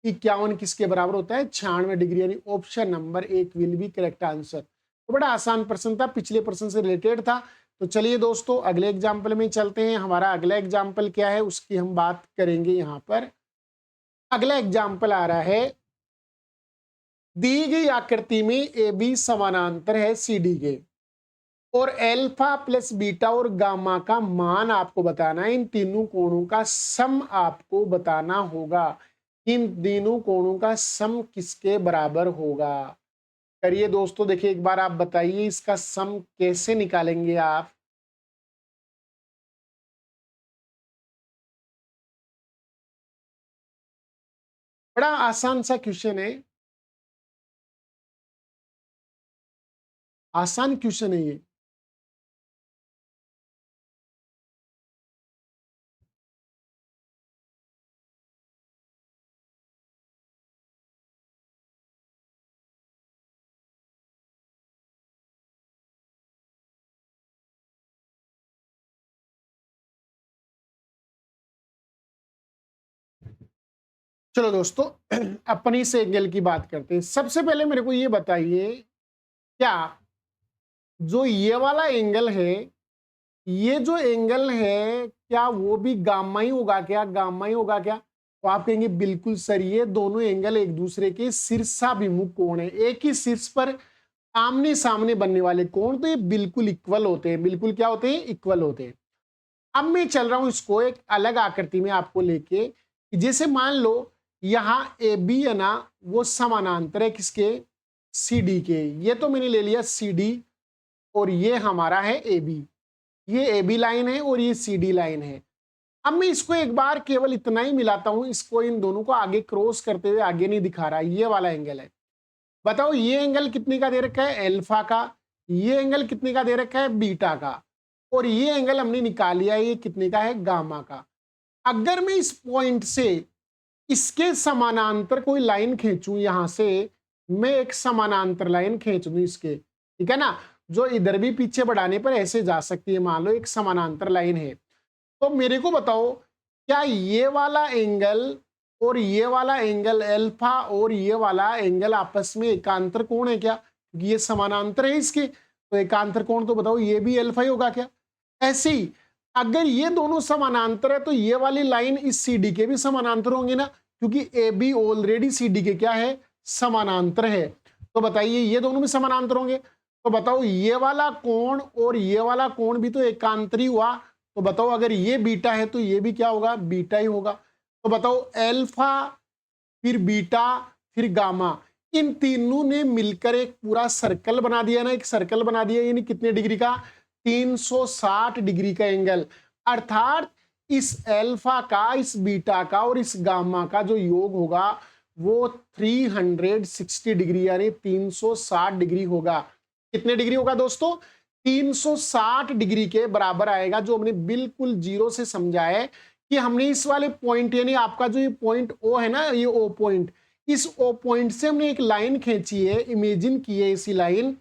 51 किसके बराबर होता है? 96 डिग्री, यानी option number 1 will be correct answer. तो बड़ा आसान प्रश्न था, पिछले प्रश्न से रिलेटेड था। तो चलिए दोस्तों अगले एग्जाम्पल में चलते हैं। हमारा अगला एग्जाम्पल क्या है उसकी हम बात करेंगे। यहाँ पर अगला एग्जाम्पल आ रहा है, दी गई आकृति में ए बी समानांतर है सी डी के और एल्फा प्लस बीटा और गामा का मान आपको बताना है। इन तीनों कोणों का सम आपको बताना होगा। इन तीनों कोणों का सम किसके बराबर होगा? करिए दोस्तों, देखिए एक बार आप बताइए इसका सम कैसे निकालेंगे आप? बड़ा आसान सा क्वेश्चन है, आसान क्वेश्चन है ये। चलो दोस्तों अपनी से एंगल की बात करते हैं। सबसे पहले मेरे को ये बताइए, क्या जो ये वाला एंगल है, ये जो एंगल है क्या वो भी गामा ही होगा क्या? गामा ही होगा क्या? तो आप कहेंगे बिल्कुल सर, ये दोनों एंगल एक दूसरे के शीर्षाभिमुख कोण है। एक ही शीर्ष पर आमने सामने बनने वाले कोण, तो ये बिल्कुल इक्वल होते हैं। बिल्कुल क्या होते हैं? इक्वल होते हैं। अब मैं चल रहा हूं इसको एक अलग आकृति में आपको लेके, जैसे मान लो यहां ए बी है ना, वो समानांतर है किसके? सी डी के। ये तो मैंने ले लिया सी डी और ये हमारा है ए बी। ये ए बी लाइन है और ये सी डी लाइन है। अब मैं इसको एक बार केवल इतना ही मिलाता हूं, इसको इन दोनों को आगे क्रॉस करते हुए आगे नहीं दिखा रहा। ये वाला एंगल है। बताओ ये एंगल कितने का दे रखा है? एल्फा का। ये एंगल कितने का दे रखा है? बीटा का। और ये एंगल हमने निकाल लिया, ये कितने का है? गामा का। अगर मैं इस पॉइंट से इसके समानांतर कोई लाइन खींचूं, यहां से मैं एक समानांतर लाइन खींच दूं इसके, ठीक है ना, जो इधर भी पीछे बढ़ाने पर ऐसे जा सकती है। मान लो एक समानांतर लाइन है, तो मेरे को बताओ क्या ये वाला एंगल और ये वाला एंगल अल्फा और ये वाला एंगल आपस में एकांतर कोण है क्या? क्योंकि ये समानांतर है इसके, तो एकांतर कोण तो बताओ ये भी अल्फा ही होगा क्या? ऐसे ही अगर ये दोनों समानांतर है तो ये वाली लाइन इस सी डी के भी समानांतर होंगे ना, क्योंकि A B already C D के क्या है? समानांतर है। तो बताइए ये दोनों भी समानांतर होंगे। तो बताओ ये वाला कोण और ये वाला कोण भी तो एकांतरी हुआ। तो बताओ अगर ये बीटा है तो ये भी क्या होगा? बीटा ही होगा। तो बताओ अल्फा फिर बीटा फिर गामा, इन तीनों ने मिलकर एक पूरा सर्कल बना दिया ना, एक सर्कल बना दिया, यानी कितने डिग्री का? 360 डिग्री का एंगल। अर्थात इस अल्फा का, इस बीटा का और इस गामा का जो योग होगा वो 360 डिग्री यानी 360 डिग्री होगा। कितने डिग्री होगा दोस्तों? 360 डिग्री के बराबर आएगा, जो हमने बिल्कुल जीरो से समझा है कि हमने इस वाले पॉइंट, यानी आपका जो ये पॉइंट ओ है ना, ये ओ पॉइंट, इस ओ पॉइंट से हमने एक लाइन खींची है, इमेजिन की है ऐसी लाइन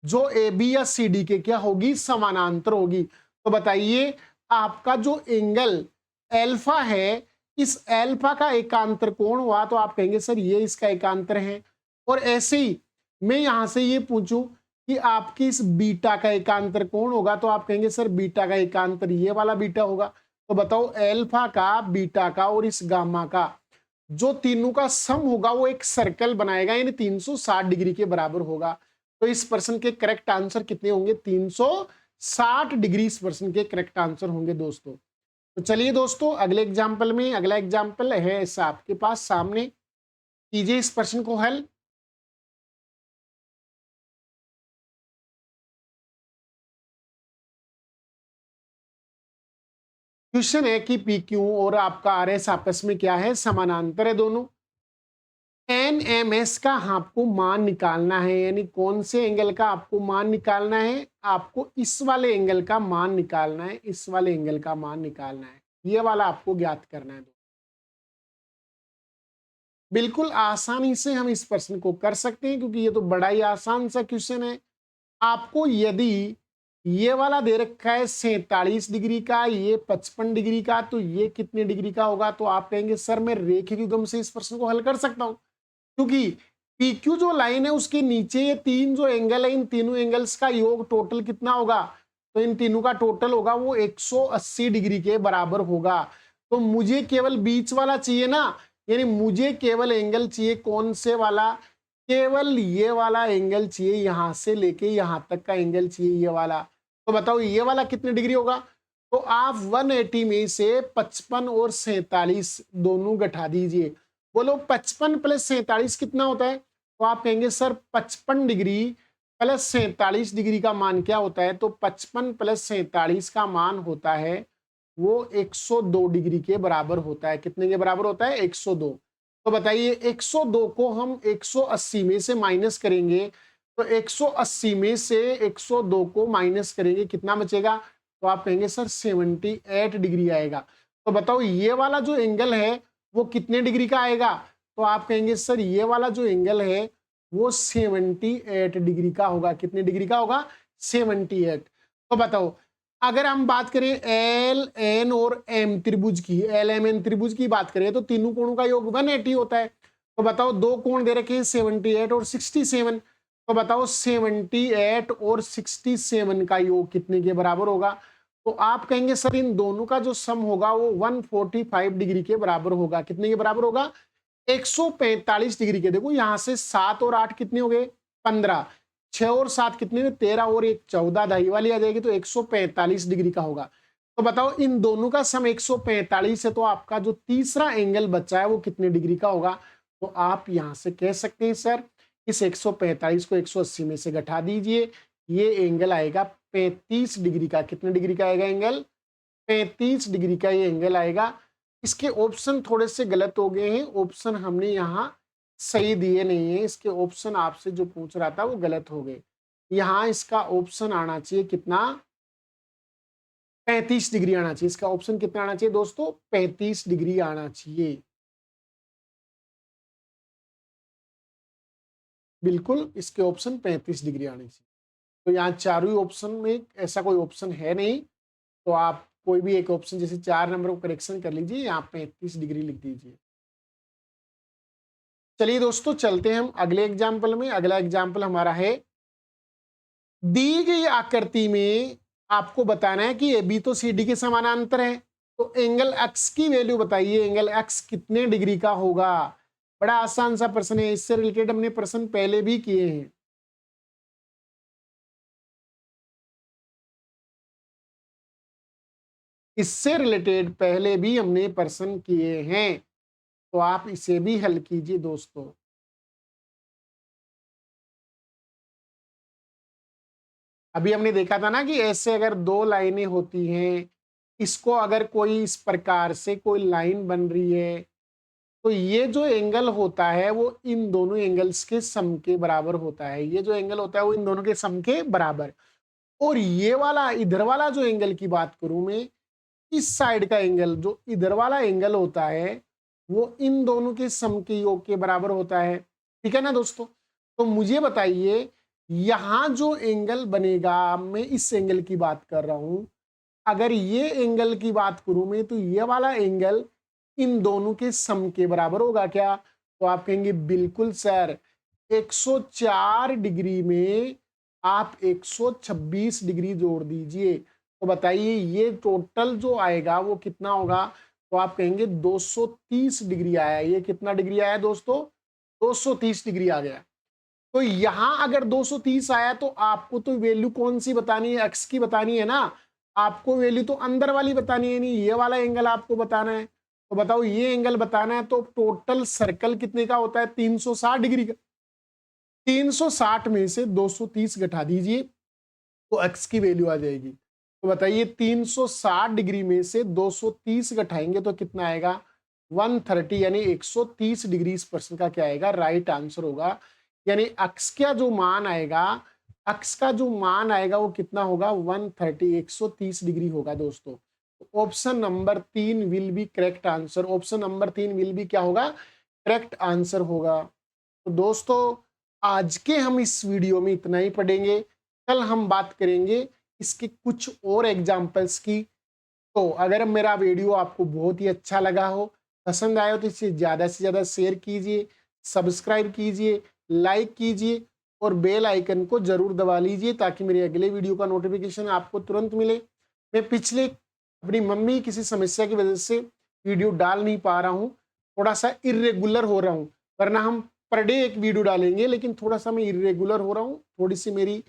जो ए बी या सी डी के क्या होगी? समानांतर होगी। तो बताइए आपका जो एंगल एल्फा है, इस एल्फा का एकांतर कोण हुआ, तो आप कहेंगे सर ये इसका एकांतर है। और ऐसे ही मैं यहां से ये पूछूं कि आपकी इस बीटा का एकांतर कोण होगा, तो आप कहेंगे सर बीटा का एकांतर ये वाला बीटा होगा। तो बताओ एल्फा का, बीटा का और इस गामा का जो तीनों का सम होगा वो एक सर्कल बनाएगा, यानी 360 डिग्री के बराबर होगा। तो इस प्रश्न के करेक्ट आंसर कितने होंगे? 360 डिग्री इस प्रश्न के करेक्ट आंसर होंगे दोस्तों। तो चलिए दोस्तों अगले एग्जाम्पल में, अगला एग्जाम्पल है ऐसा आपके पास सामने, कीजिए इस प्रश्न को हल। क्वेश्चन है कि पी क्यू और आपका आर एस आपस में क्या है? समानांतर है दोनों। एन एम एस का आपको मान निकालना है, यानी कौन से एंगल का आपको मान निकालना है? आपको इस वाले एंगल का मान निकालना है, इस वाले एंगल का मान निकालना है, ये वाला आपको ज्ञात करना है। बिल्कुल आसानी से हम इस प्रश्न को कर सकते हैं क्योंकि ये तो बड़ा ही आसान सा क्वेश्चन है। आपको यदि ये वाला दे रखा है 47 डिग्री का, ये 55 डिग्री का, तो ये कितने डिग्री का होगा? तो आप कहेंगे सर मैं रेखीय युग्म से इस प्रश्न को हल कर सकता हूं, क्योंकि PQ जो लाइन है उसके नीचे ये तीन जो एंगल है, इन तीनों एंगल्स का योग टोटल कितना होगा? तो इन तीनों का टोटल होगा वो 180 डिग्री के बराबर होगा। तो मुझे केवल बीच वाला चाहिए ना, यानी मुझे केवल एंगल चाहिए कौन से वाला? केवल ये वाला एंगल चाहिए, यहां से लेके यहां तक का एंगल चाहिए ये वाला। तो बताओ ये वाला कितने डिग्री होगा? तो आप 180 में से 55 और 47 दोनों घटा दीजिए। बोलो 55 प्लस 47 कितना होता है? तो आप कहेंगे सर 55 डिग्री प्लस 47 डिग्री का मान क्या होता है? तो 55 प्लस 47 का मान होता है वो 102 डिग्री के बराबर होता है। कितने के बराबर होता है? 102। तो बताइए 102 को हम 180 में से माइनस करेंगे, तो 180 में से 102 को माइनस करेंगे, कितना बचेगा? तो आप कहेंगे सर 78 डिग्री आएगा। तो बताओ ये वाला जो एंगल है वो कितने डिग्री का आएगा? तो आप कहेंगे सर ये वाला जो एंगल है वो 78 डिग्री का होगा। कितने डिग्री का होगा? 78। तो बताओ अगर हम बात करें एल एन और एम त्रिभुज की, एल एम एन त्रिभुज की बात करें तो तीनों कोणों का योग 180 होता है। तो बताओ दो कोण दे रखे हैं 78 और 67। तो बताओ 78 और 67 का योग कितने के बराबर होगा? तो आप कहेंगे सर इन दोनों का जो सम होगा वो 145 डिग्री के बराबर होगा। कितने के बराबर होगा? 145 डिग्री के। देखो यहां से 7 और 8 कितने हो गए? 15। 6 और 7 कितने में? 13 और 1 14, दाई वाली आ जाएगी तो 145 डिग्री का होगा। तो बताओ इन दोनों का सम 145 है, तो आपका जो तीसरा एंगल बचा है वो कितने डिग्री का होगा? तो आप यहां से कह सकते हैं सर इस 145 को 180 में से घटा दीजिए, ये एंगल आएगा 35 डिग्री का। कितने डिग्री का आएगा एंगल? 35 डिग्री का ये एंगल आएगा। इसके ऑप्शन थोड़े से गलत हो गए हैं, ऑप्शन हमने यहाँ सही दिए नहीं है, इसके ऑप्शन आपसे जो पूछ रहा था वो गलत हो गए। यहाँ इसका ऑप्शन आना चाहिए कितना? 35 डिग्री आना चाहिए। इसका ऑप्शन कितना आना चाहिए दोस्तों? 35 डिग्री आना चाहिए। बिल्कुल इसके ऑप्शन 35 डिग्री आने चाहिए। तो यहाँ चारों ही ऑप्शन में ऐसा कोई ऑप्शन है नहीं, तो आप कोई भी एक ऑप्शन जैसे 4 नंबर को करेक्शन कर लीजिए, यहाँ 35 डिग्री लिख दीजिए। चलिए दोस्तों चलते हैं हम अगले एग्जाम्पल में। अगला एग्जाम्पल हमारा है, दी गई आकृति में आपको बताना है कि AB तो CD के समानांतर है, तो एंगल X की वैल्यू बताइए, एंगल X कितने डिग्री का होगा? बड़ा आसान सा प्रश्न है, इससे रिलेटेड हमने प्रश्न पहले भी किए हैं। इससे रिलेटेड पहले भी हमने प्रश्न किए हैं, तो आप इसे भी हल कीजिए दोस्तों। अभी हमने देखा था ना कि ऐसे अगर दो लाइनें होती हैं, इसको अगर कोई इस प्रकार से कोई लाइन बन रही है, तो ये जो एंगल होता है वो इन दोनों एंगल्स के सम के बराबर होता है। ये जो एंगल होता है वो इन दोनों के सम के बराबर। और ये वाला इधर वाला जो एंगल की बात करूं मैं, इस साइड का एंगल जो इधर वाला एंगल होता है वो इन दोनों के सम के योग के बराबर होता है। ठीक है ना दोस्तों? तो मुझे बताइए यहां जो एंगल बनेगा, मैं इस एंगल की बात कर रहा हूं, अगर ये एंगल की बात करूं मैं तो ये वाला एंगल इन दोनों के सम के बराबर होगा क्या? तो आप कहेंगे बिल्कुल सर, 104 डिग्री में आप 126 डिग्री जोड़ दीजिए, तो बताइए ये टोटल जो आएगा वो कितना होगा? तो आप कहेंगे 230 डिग्री आया। ये कितना डिग्री आया दोस्तों? 230 डिग्री आ गया। तो यहां अगर 230 आया तो आपको तो वैल्यू कौन सी बतानी है? एक्स की बतानी है ना। आपको वैल्यू तो अंदर वाली बतानी है, नहीं ये वाला एंगल आपको बताना है। तो बताओ ये एंगल बताना है तो टोटल सर्कल कितने का होता है? 360 डिग्री का। 360 में से 230 घटा दीजिए तो एक्स की वैल्यू आ जाएगी। तो बताइए 360 डिग्री में से 230 घटाएंगे तो कितना आएगा? 130, यानी 130 डिग्री इस प्रश्न का क्या आएगा? राइट आंसर होगा। यानी अक्स का जो मान आएगा, अक्स का जो मान आएगा वो कितना होगा? 130, 130 डिग्री होगा दोस्तों। Option number 3 will be correct answer. Option number 3 will be क्या होगा? करेक्ट आंसर होगा। तो दोस्तों आज के हम इस वीडियो में इतना ही पढ़ेंगे। कल हम बात करेंगे इसके कुछ और एग्जाम्पल्स की। तो अगर मेरा वीडियो आपको बहुत ही अच्छा लगा हो, पसंद आया हो, तो इसे ज़्यादा से ज़्यादा शेयर कीजिए, सब्सक्राइब कीजिए, लाइक कीजिए और बेल आइकन को ज़रूर दबा लीजिए ताकि मेरे अगले वीडियो का नोटिफिकेशन आपको तुरंत मिले। मैं पिछले अपनी मम्मी किसी समस्या की वजह से वीडियो डाल नहीं पा रहा हूँ, थोड़ा सा इर्रेगुलर हो रहा हूँ, वरना हम पर डे एक वीडियो डालेंगे, लेकिन थोड़ा सा मैं इर्रेगुलर हो रहा हूँ, थोड़ी सी मेरी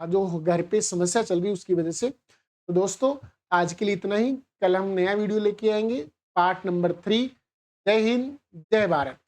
जो घर पे समस्या चल रही है उसकी वजह से। तो दोस्तों आज के लिए इतना ही। कल हम नया वीडियो लेके आएंगे, पार्ट नंबर 3। जय हिंद, जय भारत।